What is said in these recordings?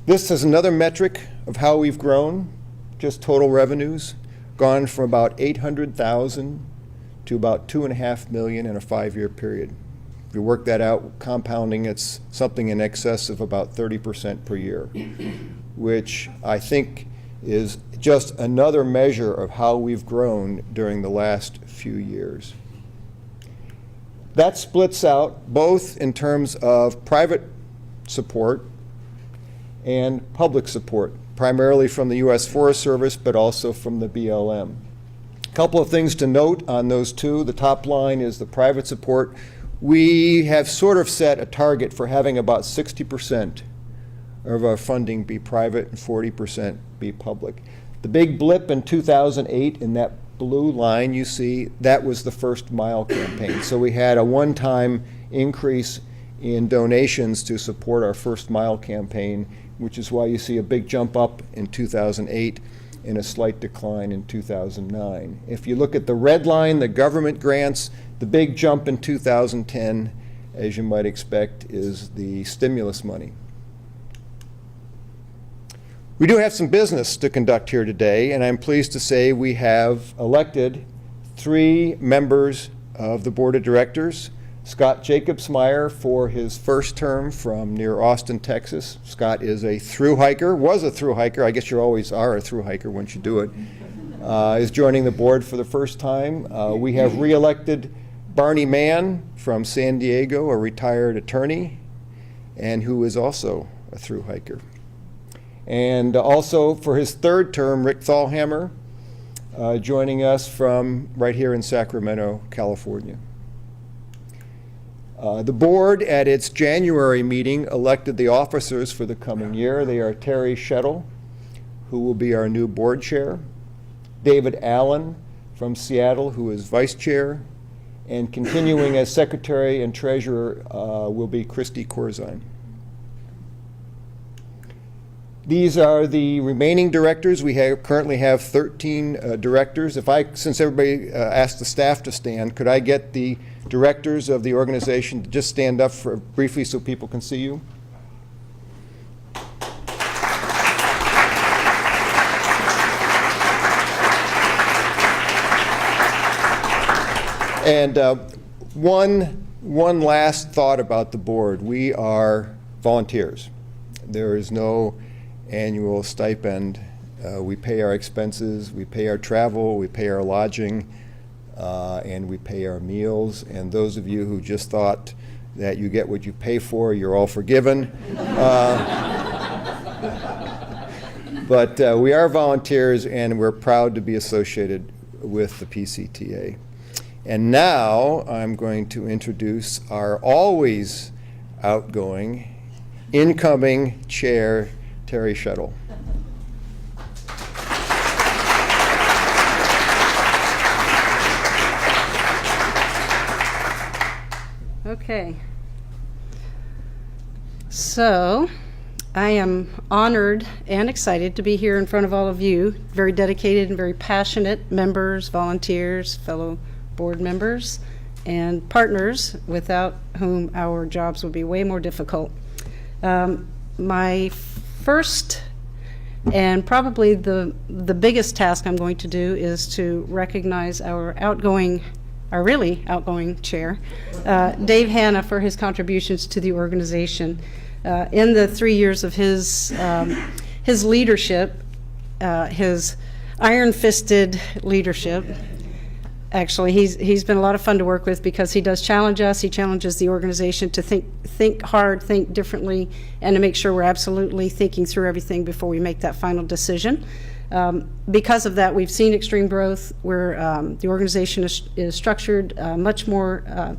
This is another metric of how we've grown, just total revenues, gone from about 800,000 to about 2.5 million in a 5-year period. If you work that out, compounding, it's something in excess of about 30% per year, which I think is just another measure of how we've grown during the last few years. That splits out both in terms of private support and public support, primarily from the U.S. Forest Service, but also from the BLM. A couple of things to note on those two. The top line is the private support. We have sort of set a target for having about 60% of our funding be private and 40% be public. The big blip in 2008 in that blue line you see, that was the First Mile campaign. So we had a one-time increase in donations to support our First Mile campaign, which is why you see a big jump up in 2008 and a slight decline in 2009. If you look at the red line, the government grants, the big jump in 2010, as you might expect, is the stimulus money. We do have some business to conduct here today, and I'm pleased to say we have elected 3 members of the Board of Directors. Scott Jacobsmeyer for his first term from near Austin, Texas. Scott is a thru hiker, was a thru hiker, I guess you always are a thru hiker once you do it, is joining the board for the first time. We have re-elected Barney Mann from San Diego, a retired attorney, and who is also a thru hiker. And also for his third term, Rick Thalhammer, joining us from right here in Sacramento, California. The board at its January meeting elected the officers for the coming year. They are Terry Shettle, who will be our new board chair, David Allen from Seattle, who is vice chair, and continuing as secretary and treasurer will be Christy Corzine. These are the remaining directors. We currently have 13 directors. Since everybody asked the staff to stand, could I get the directors of the organization to just stand up for briefly so people can see you? And one last thought about the board. We are volunteers. There is no annual stipend. We pay our expenses, we pay our travel, we pay our lodging, and we pay our meals. And those of you who just thought that you get what you pay for, you're all forgiven. But we are volunteers, and we're proud to be associated with the PCTA. And now I'm going to introduce our always outgoing, incoming chair, Terry Shettle. Okay. So I am honored and excited to be here in front of all of you, very dedicated and very passionate members, volunteers, fellow board members, and partners without whom our jobs would be way more difficult. My first and probably the biggest task I'm going to do is to recognize our really outgoing chair, Dave Hanna, for his contributions to the organization. In the 3 years of his leadership, his iron-fisted leadership, actually, he's been a lot of fun to work with because he does challenge us. He challenges the organization to think hard, think differently, and to make sure we're absolutely thinking through everything before we make that final decision. Because of that, we've seen extreme growth where the organization is structured much more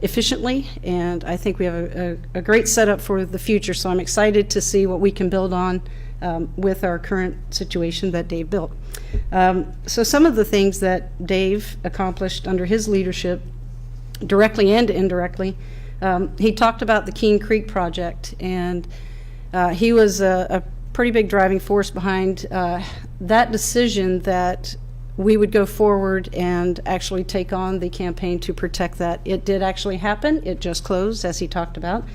efficiently, and I think we have a great setup for the future. So I'm excited to see what we can build on with our current situation that Dave built. So some of the things that Dave accomplished under his leadership, directly and indirectly, he talked about the Keene Creek project, and he was a pretty big driving force behind that decision that we would go forward and actually take on the campaign to protect that. It did actually happen. It just closed, as he talked about,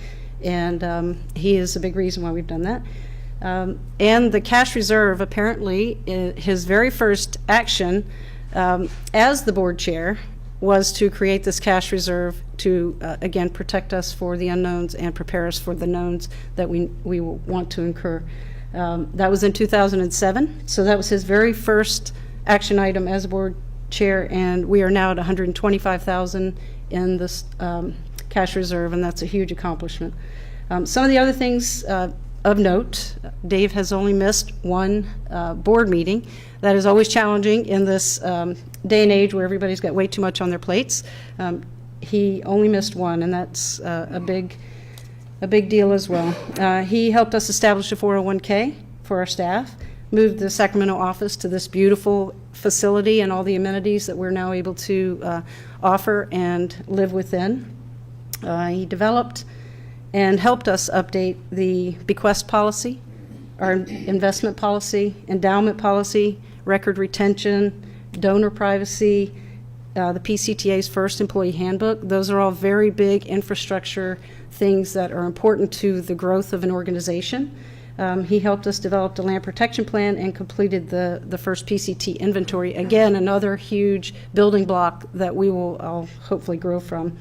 and he is a big reason why we've done that. And the cash reserve, apparently, his very first action as the board chair was to create this cash reserve to, again, protect us for the unknowns and prepare us for the knowns that we will want to incur. That was in 2007, so that was his very first action item as board chair, and we are now at $125,000 in this cash reserve, and that's a huge accomplishment. Some of the other things of note, Dave has only missed one board meeting. That is always challenging in this day and age where everybody's got way too much on their plates. He only missed one, and that's a big deal as well. He helped us establish a 401k for our staff, moved the Sacramento office to this beautiful facility and all the amenities that we're now able to offer and live within. He developed and helped us update the bequest policy, our investment policy, endowment policy, record retention, donor privacy, the PCTA's first employee handbook. Those are all very big infrastructure things that are important to the growth of an organization. He helped us develop the land protection plan and completed the first PCT inventory. Again, another huge building block that we will all hopefully grow from.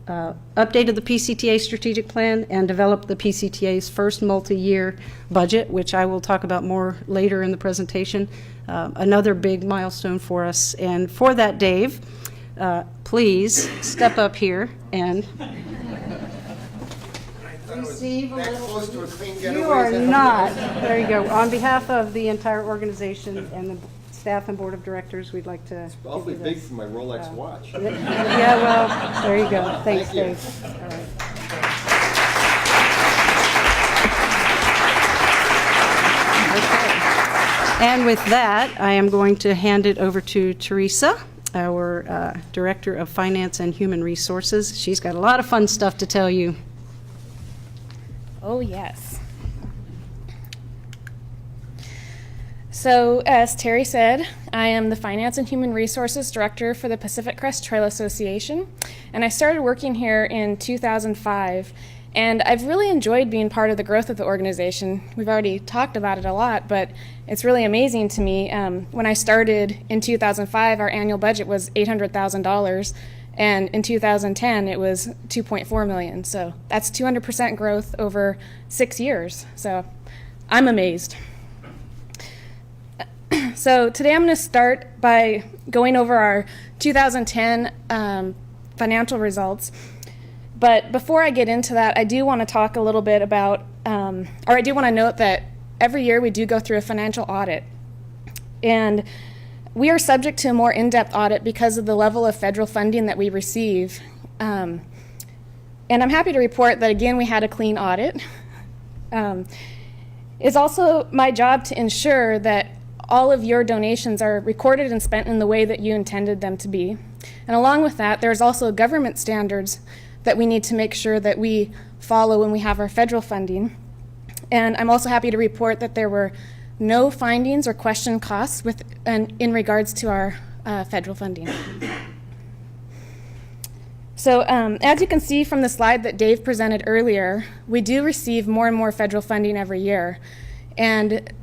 Updated the PCTA strategic plan and developed the PCTA's first multi-year budget, which I will talk about more later in the presentation. Another big milestone for us. And for that, Dave, please step up here and receive a little. You are not. There you go. On behalf of the entire organization and the staff and board of directors, we'd like to. It's awfully big for my Rolex watch. Yeah, well, there you go. Thanks, Thank you. Dave. All right. Okay. And with that, I am going to hand it over to Teresa, our Director of Finance and Human Resources. She's got a lot of fun stuff to tell you. Oh, yes. So, as Terry said, I am the Finance and Human Resources Director for the Pacific Crest Trail Association, and I started working here in 2005, and I've really enjoyed being part of the growth of the organization. We've already talked about it a lot, but it's really amazing to me. When I started in 2005, our annual budget was $800,000, and in 2010, it was $2.4 million. So that's 200% growth over 6 years. So I'm amazed. So today I'm going to start by going over our 2010 financial results. But before I get into that, I do want to talk a little bit about, or I do want to note that every year we do go through a financial audit. And we are subject to a more in-depth audit because of the level of federal funding that we receive. And I'm happy to report that, again, we had a clean audit. It's also my job to ensure that all of your donations are recorded and spent in the way that you intended them to be. And along with that, there's also government standards that we need to make sure that we follow when we have our federal funding. And I'm also happy to report that there were no findings or question costs in regards to our federal funding. So as you can see from the slide that Dave presented earlier, we do receive more and more federal funding every year. And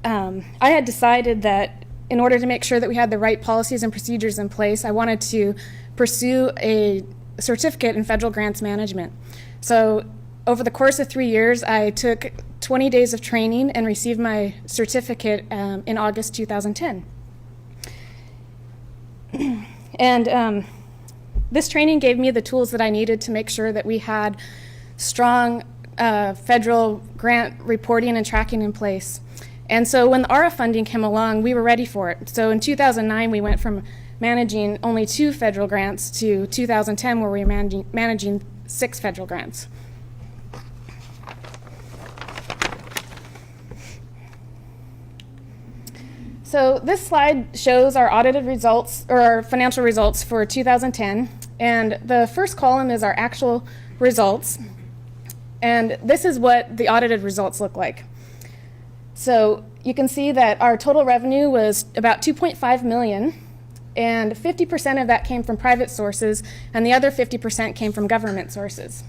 I had decided that in order to make sure that we had the right policies and procedures in place, I wanted to pursue a certificate in federal grants management. So over the course of 3 years, I took 20 days of training and received my certificate in August 2010. And this training gave me the tools that I needed to make sure that we had strong federal grant reporting and tracking in place. And so when the ARA funding came along, we were ready for it. So in 2009, we went from managing only 2 federal grants to 2010, where we were managing 6 federal grants. So this slide shows our audited results, or our financial results for 2010. And the first column is our actual results. And this is what the audited results look like. So you can see that our total revenue was about 2.5 million, and 50% of that came from private sources, and the other 50% came from government sources.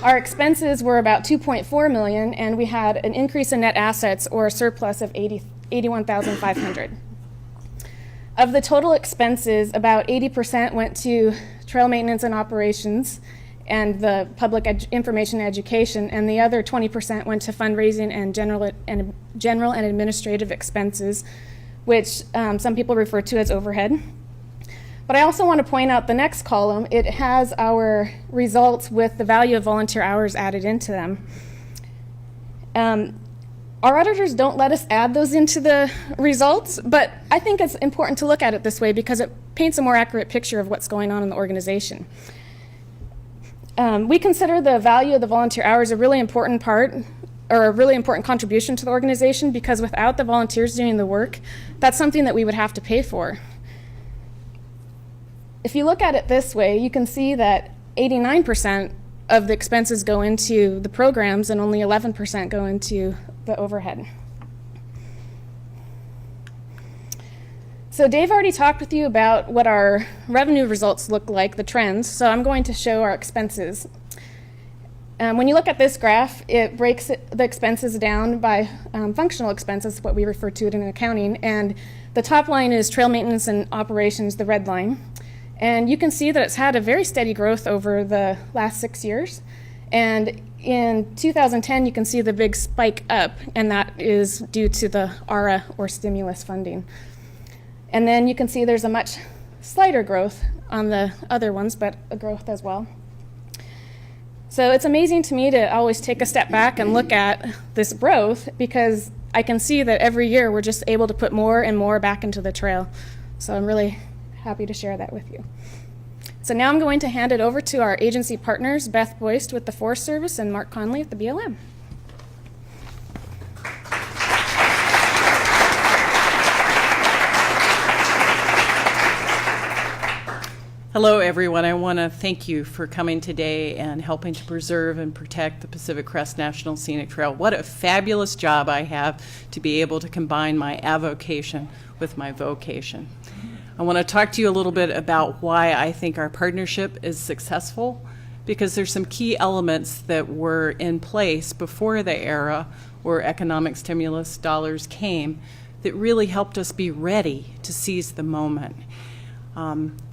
Our expenses were about 2.4 million, and we had an increase in net assets, or a surplus of 81,500. Of the total expenses, about 80% went to trail maintenance and operations and the public information and education, and the other 20% went to fundraising and general and administrative expenses, which some people refer to as overhead. But I also want to point out the next column. It has our results with the value of volunteer hours added into them. Our auditors don't let us add those into the results, but I think it's important to look at it this way because it paints a more accurate picture of what's going on in the organization. We consider the value of the volunteer hours a really important part, or a really important contribution to the organization, because without the volunteers doing the work, that's something that we would have to pay for. If you look at it this way, you can see that 89% of the expenses go into the programs and only 11% go into the overhead. So Dave already talked with you about what our revenue results look like, the trends, so I'm going to show our expenses. When you look at this graph, it breaks the expenses down by functional expenses, what we refer to it in accounting, and the top line is trail maintenance and operations, the red line. And you can see that it's had a very steady growth over the last 6 years. And in 2010, you can see the big spike up, and that is due to the ARA, or stimulus funding. And then you can see there's a much slighter growth on the other ones, but a growth as well. So it's amazing to me to always take a step back and look at this growth, because I can see that every year we're just able to put more and more back into the trail. So I'm really happy to share that with you. So now I'm going to hand it over to our agency partners, Beth Boyst with the Forest Service and Mark Conley at the BLM. Hello, everyone. I want to thank you for coming today and helping to preserve and protect the Pacific Crest National Scenic Trail. What a fabulous job I have to be able to combine my avocation with my vocation. I want to talk to you a little bit about why I think our partnership is successful, because there's some key elements that were in place before the era where economic stimulus dollars came that really helped us be ready to seize the moment.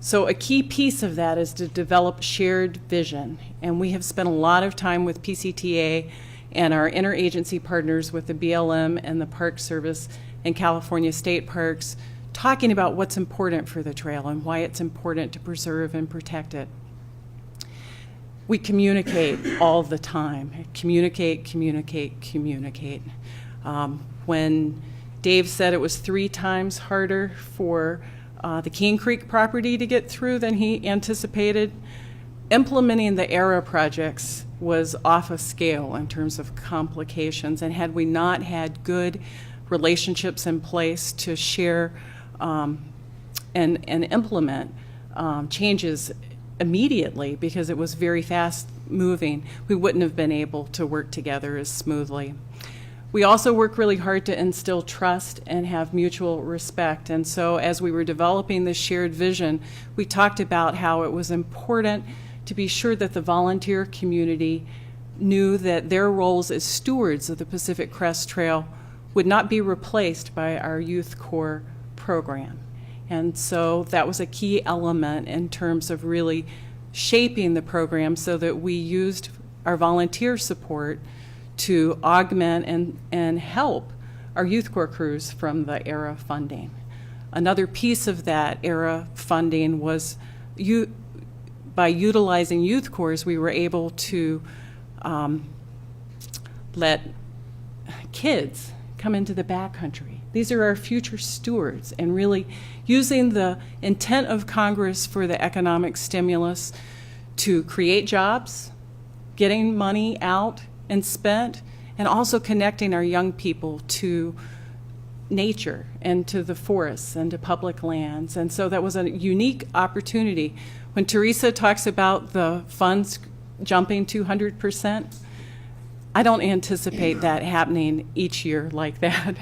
So a key piece of that is to develop shared vision, and we have spent a lot of time with PCTA and our interagency partners with the BLM and the Park Service and California State Parks, talking about what's important for the trail and why it's important to preserve and protect it. We communicate all the time. Communicate, communicate, communicate. When Dave said it was 3 times harder for the King Creek property to get through than he anticipated, implementing the ERA projects was off a scale in terms of complications, and had we not had good relationships in place to share and implement changes immediately, because it was very fast moving, we wouldn't have been able to work together as smoothly. We also work really hard to instill trust and have mutual respect. And so as we were developing this shared vision, we talked about how it was important to be sure that the volunteer community knew that their roles as stewards of the Pacific Crest Trail would not be replaced by our Youth Corps program. And so that was a key element in terms of really shaping the program so that we used our volunteer support to augment and help our Youth Corps crews from the ERA funding. Another piece of that ERA funding was by utilizing Youth Corps, we were able to let kids come into the backcountry. These are our future stewards, and really using the intent of Congress for the economic stimulus to create jobs, getting money out and spent, and also connecting our young people to nature and to the forests and to public lands. And so that was a unique opportunity. When Teresa talks about the funds jumping 200%, I don't anticipate that happening each year like that.